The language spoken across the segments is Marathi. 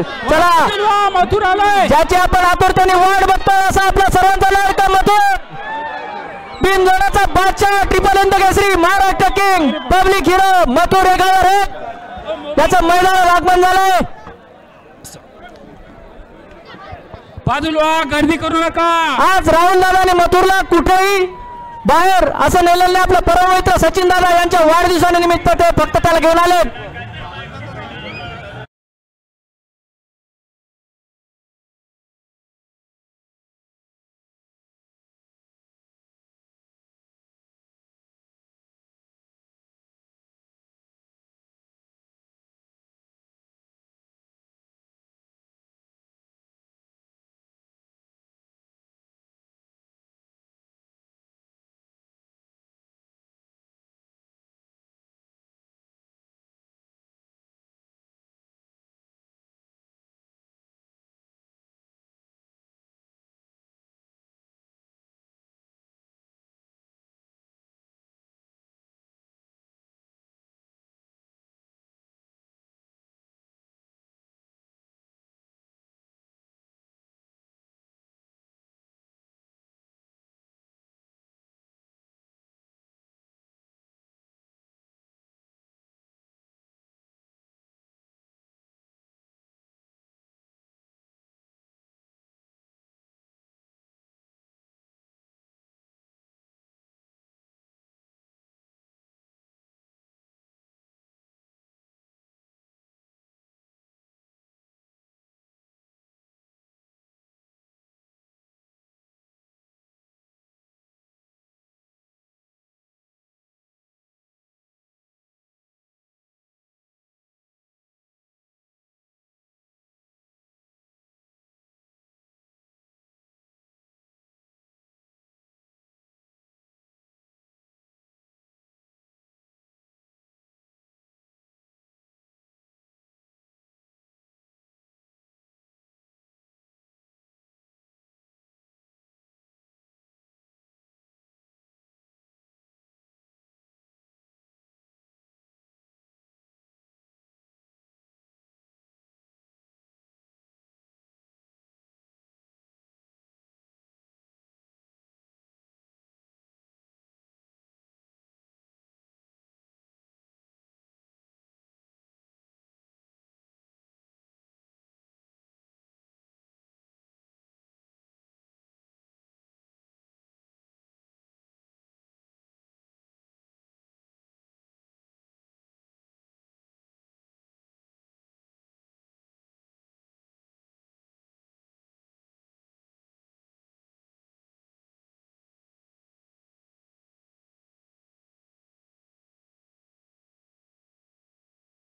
चला मथुर आलाय, ज्याची आपण आतुरतेने वाट बघतोय असा आपला सर्वांचा लाडका मथुर, बिनजोडाचा बादशाह, triple in the Kesari, Maharashtra king, public hero Mathur एकावर एक त्याचं मैदानात आगमन झालंय. बाजूला गर्दी करू नका. आज राहुल दादाने मथुरला कुठेही बाहेर असं नेलेलं नाही. आपलं परममित्र सचिन दादा यांच्या वाढदिवसानिमित्त ते फक्त त्याला घेऊन आले.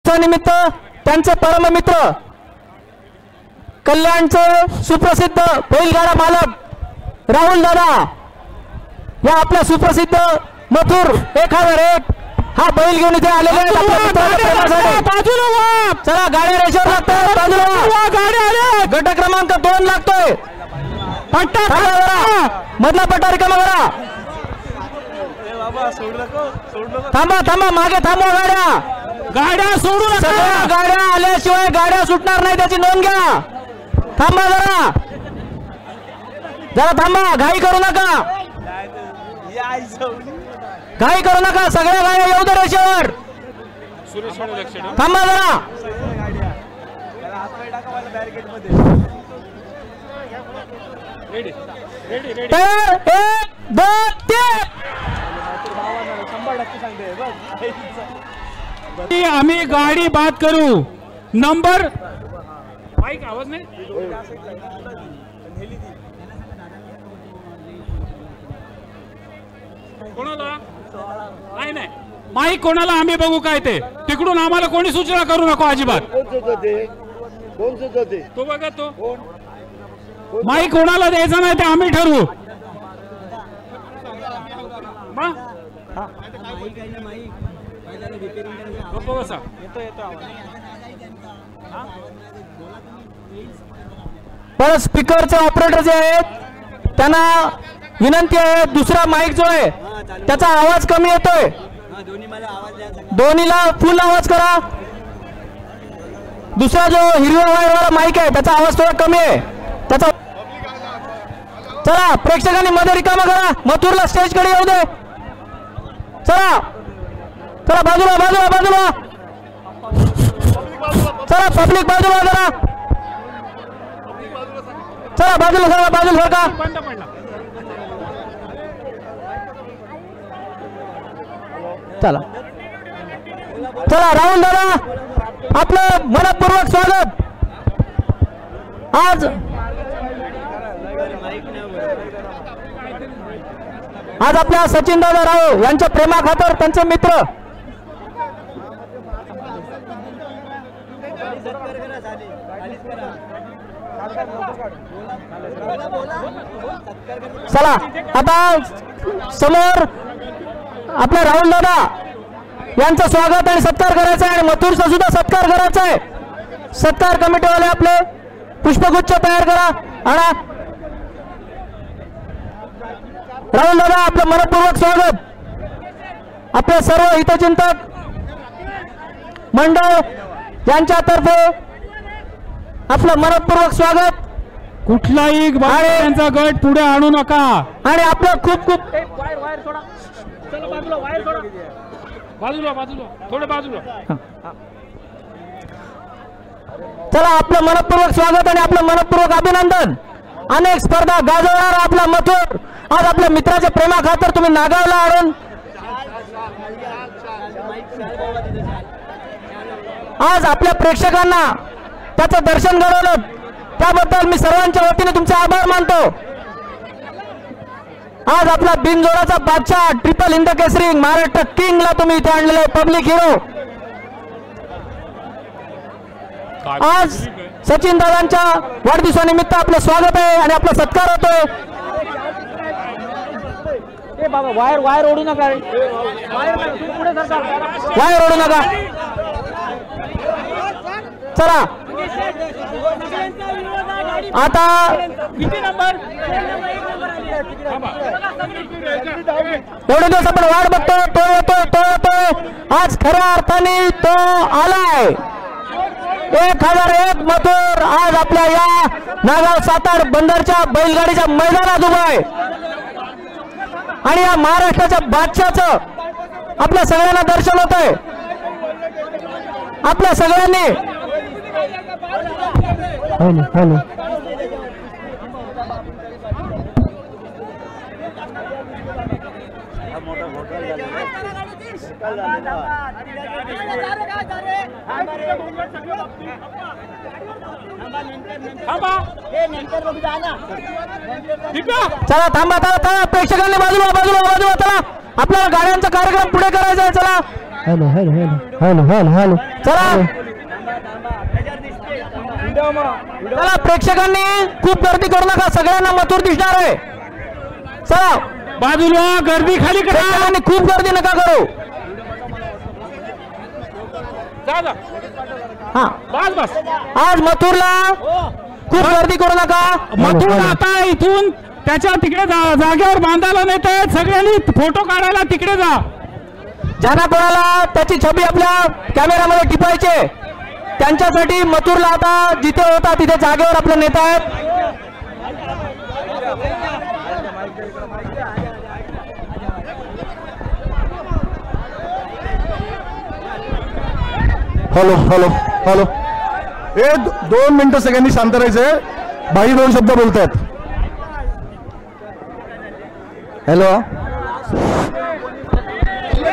निमित्त त्यांचे परममित्र कल्याणचे सुप्रसिद्ध बैलगाडा मालक राहुल दादा या आपल्या सुप्रसिद्ध मथुर एकावर एक हा बैल घेऊन इथे आलेले आहेत. चला गाड्या रेषेवर लागतात. बाजूला गट क्रमांक 2 लागतोय. मधला पट्टा रिकामा करा. थांबा थांबा मागे थांबवा. गाड्या सोडू नका. गाड्या आल्याशिवाय गाड्या सुटणार नाही त्याची नोंद घ्या. थांबा जरा थांबा. घाई करू नका. घाई करू नका. सगळ्या गाड्या येऊ दे रेषेवर. थांबा जरा. आम्ही गाडी बाद करू. नंबर माईक आवाज नाही. कोणाला नाही माईक कोणाला आम्ही बघू काय ते. तिकडून आम्हाला कोणी सूचना करू नको अजिबात. तो बघा तो माईक कोणाला द्यायचा नाही ते आम्ही ठरवू. पण स्पीकरचे ऑपरेटर जे आहेत त्यांना विनंती आहे दुसरा माईक जो आहे त्याचा आवाज कमी येतोय. दोन्हीला फुल आवाज करा. दुसरा जो हिरव्या वायरवाला माईक आहे त्याचा आवाज थोडा कमी आहे त्याचा. चला प्रेक्षकांनी मध्ये रिकामा करा, मथुरला स्टेज कडे येऊ दे. चला चला बाजूला बाजूला बाजूला, चला पब्लिक बाजूला जरा, चला बाजूला सगळं बाजूला सरका. चला चला राहुल दादा आपलं मनपूर्वक स्वागत. आज आपल्या सचिन दादा राव यांच्या प्रेमाखातर त्यांचे मित्र चला आता समोर आपल्या राहुल दादा यांचं स्वागत आणि सत्कार करायचा आहे आणि मथुरचा सुद्धा सत्कार करायचा आहे. सत्कार कमिटीवाले आपले पुष्पगुच्छ तयार करा. आणा राहुल दादा आपलं मनपूर्वक स्वागत. आपले सर्व हितचिंतक मंडळ यांच्यातर्फे आपलं मनपूर्वक स्वागत. कुठलाही त्यांचा गट पुढे आणू नका आणि आपलं खूप खूप बाजूला बाजूला थोडं बाजूला. चला आपलं मनपूर्वक स्वागत आणि आपलं मनपूर्वक अभिनंदन. अनेक स्पर्धा गाजवणारा आपला मथुर आज आपल्या मित्राच्या प्रेमाखातर तुम्ही नागावला आणून आज आपल्या प्रेक्षकांना त्याचं दर्शन घडवलं, त्याबद्दल मी सर्वांच्या वतीने तुमचे आभार मानतो. आज आपला बिनजोडाचा बादशाह ट्रिपल हिंद केसरी महाराष्ट्र किंगला तुम्ही इथे आणलेले पब्लिक हिरो. आज सचिन दादांच्या वाढदिवसानिमित्त आपलं स्वागत आहे आणि आपला सत्कार होतोय. बाबा वायर वायर ओढू नका, वायर ओढू नका. चला आता एवढे दिवस आपण वाट बघतोय, तो येतोय तो येतोय. आज खऱ्या अर्थाने तो आलाय. 1001 मथुर आज आपल्या या नागाव सातार बंदरच्या बैलगाडीच्या मैदानात उभा आहे आणि या महाराष्ट्राच्या बादशाचं आपल्या सगळ्यांना दर्शन होत आहे. आपल्या सगळ्यांनी चला थांबा थांबा प्रेक्षकांनी बाजूला बाजूला बाजूला. चला आपल्याला गाड्यांचा कार्यक्रम पुढे करायचा आहे. चला hello hello hello hello hello hello. चला चला प्रेक्षकांनी खूप गर्दी करू नका, सगळ्यांना मथुर दिसणार आहे. चला बाजूला गर्दी खाली करा आणि खूप गर्दी नका करू. हा बस बस आज मथुरला खूप गर्दी करू नका. मथुर आता इथून त्याच्या तिकडे जागेवर बांधायला नेत आहेत. सगळ्यांनी फोटो काढायला तिकडे जा. ज्यांना कोणाला त्याची छबी आपल्या कॅमेरामध्ये टिपायचे त्यांच्यासाठी मथुरला आता जिथे होता तिथे जागेवर आपले नेता आहेत. Hello hello hello. 2 मिनिटं सगळ्यांनी शांत राहायचंय. बाई 2 शब्द बोलतायत. हॅलो.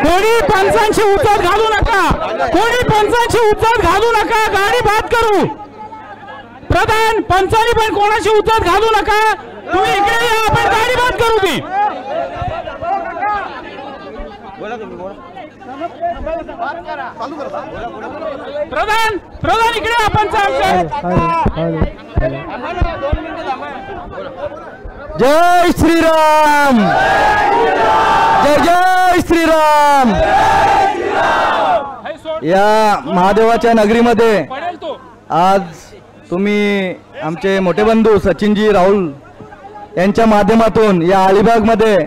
कोणी पंचांची उचल घालू नका, कोणी पंचांची उचल घालू नका. गाडी बाद करू. प्रधान पंचांनी पण कोणाची उचल घालू नका. तुम्ही इकडे या, आपण गाडी बाद करू. ती प्रधान प्रधान इकडे आपण जय श्रीराम, जय जय श्रीराम. या महादेवाच्या नगरीमध्ये आज तुम्ही आमचे मोठे बंधू सचिनजी राहुल यांच्या माध्यमातून या अलिबागमध्ये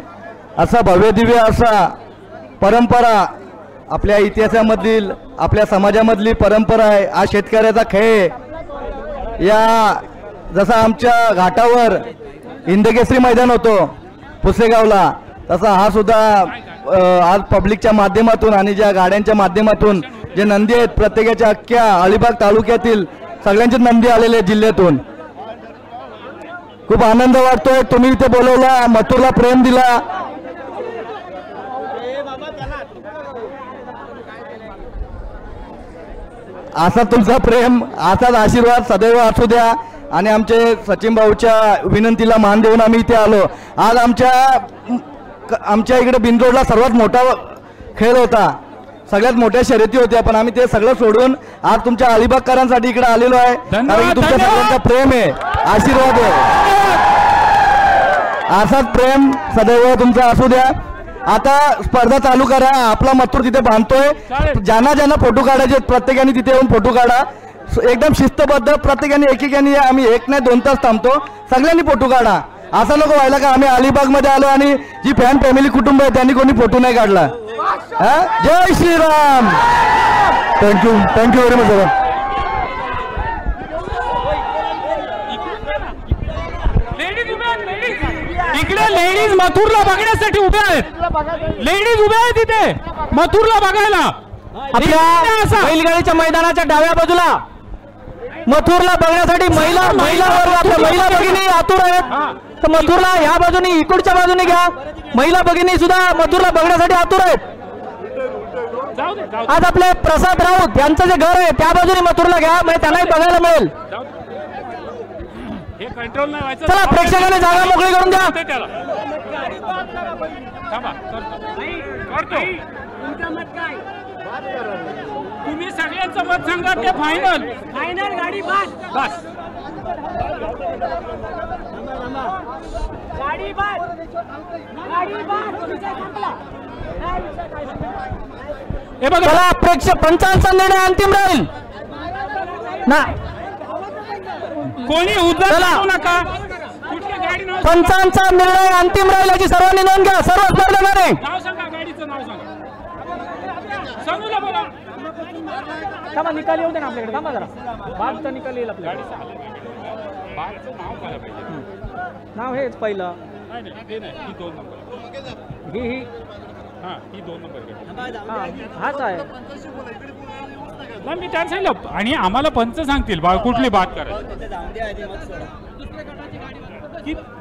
असा भव्य दिव्य असा परंपरा आपल्या इतिहासामधील आपल्या समाजामधली परंपरा आहे, हा शेतकऱ्याचा खेळ. या जसा आमच्या घाटावर हिंदकेसरी मैदान होतो पुसेगावला, तसा हा सुद्धा आज पब्लिकच्या माध्यमातून आणि ज्या गाड्यांच्या माध्यमातून जे नंदी आहेत प्रत्येकाच्या अख्ख्या अलिबाग तालुक्यातील सगळ्यांचे नंदी आलेले आहेत जिल्ह्यातून. खूप आनंद वाटतोय. तुम्ही इथे बोलवला, मथुरला प्रेम दिला. असा तुमचा प्रेम, असाच आशीर्वाद सदैव असू द्या. आणि आमचे सचिन भाऊच्या विनंतीला मान देऊन आम्ही इथे आलो. आज आमच्या इकडे बिनजोडला सर्वात मोठा खेळ होता, सगळ्यात मोठ्या शर्यती होत्या, पण आम्ही ते सगळं सोडून आज तुमच्या अलिबागकरांसाठी इकडे आलेलो आहे. कारण की तुमच्या सगळ्यांचा प्रेम आहे, आशीर्वाद आहे. असाच प्रेम सदैव तुमचा असू द्या. आता स्पर्धा चालू करा. आपला मथुर तिथे बांधतोय. ज्यांना ज्यांना फोटो काढायचे प्रत्येकाने तिथे येऊन फोटो काढा. एकदम शिस्तबद्ध प्रत्येकाने एकेकाने. आम्ही 1 नाही 2 तास थांबतो. सगळ्यांनी फोटो काढा. असं नको व्हायला का आम्ही अलिबाग मध्ये आलो आणि जी फॅन फॅमिली कुटुंब आहे त्यांनी कोणी फोटो नाही काढला. जय श्रीराम. थँक्यू व्हेरी मच दादा. इकडे लेडीज मथुरला बघण्यासाठी उभ्या आहेत. लेडीज उभ्या आहेत तिथे मथुरला बघायला. आपल्या बैलगाडीच्या मैदानाच्या डाव्या बाजूला मथुरला बघण्यासाठी महिला भगिनी आतुर आहेत. तर मथुरला ह्या बाजूने इकडच्या बाजूने घ्या. महिला भगिनी सुद्धा मथुरला बघण्यासाठी आतुर आहेत. आज आपले प्रसाद राऊत यांचं जे घर आहे त्या बाजूने मथुरला घ्या, म्हणजे त्यांनाही बघायला मिळेल. चला प्रेक्षकांनी जागा मोकळी करून द्या. तुम्ही सगळ्यांचं मत सांगा. ते फायनल गाडी बस. हे बघा, चला प्रेक्षक पंचांचा निर्णय अंतिम राहील ना. कोणी उद्या नका. पंचांचा निर्णय अंतिम राहील याची सर्वांनी नोंद घ्या. सर्व स्पर्धकांनी नाव सांगा. गाडीचं नाव सांगा. सांगूला बोला. थांबा, निकाल येऊ दे ना आपल्याकडे. थांबा जरा, बादचा निकाल येईल आपल्याकडे. बादचं नाव काय पाहिजे? नाव हेच पहिलं. नाही ते नाही, ही 2 नंबर. ही हां, ही 2 नंबर. हाच आहे. मी त्याला सांगितलं आणि आम्हाला पंच सांगतील कुठली बात करायची.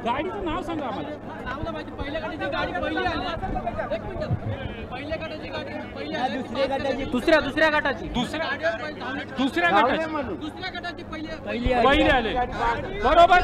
गाडीचं नाव सांगा आम्हाला. दुसऱ्या गटाची पहिली आले बरोबर.